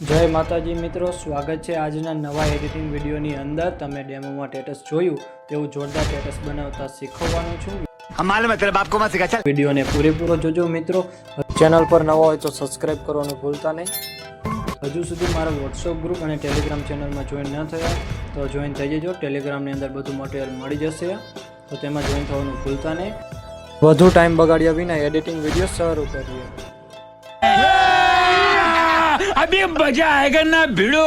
જય માતાજી મિત્રો, સ્વાગત છે આજના નવા એડિટિંગ વિડીયોની અંદર। તમે ડેમોમાં સ્ટેટસ જોયું તેવું જોરદાર સ્ટેટસ બનાવતા શીખવવાનું છું। વિડીયોને પૂરેપૂરો જોજો મિત્રો। ચેનલ પર નવા હોય તો સબસ્ક્રાઇબ કરવાનું ભૂલતા નહીં। હજુ સુધી મારા વોટ્સઅપ ગ્રુપ અને ટેલિગ્રામ ચેનલમાં જોઈન ન થયા તો જોઈન થઈ જજો। ટેલિગ્રામની અંદર બધું મટીરિયલ મળી જશે તો તેમાં જોઈન થવાનું ભૂલતા નહીં। વધુ ટાઈમ બગાડ્યા વિના એડિટિંગ વિડીયો શરૂ કરીએ। अभी मजा आएगा ना भिड़ो।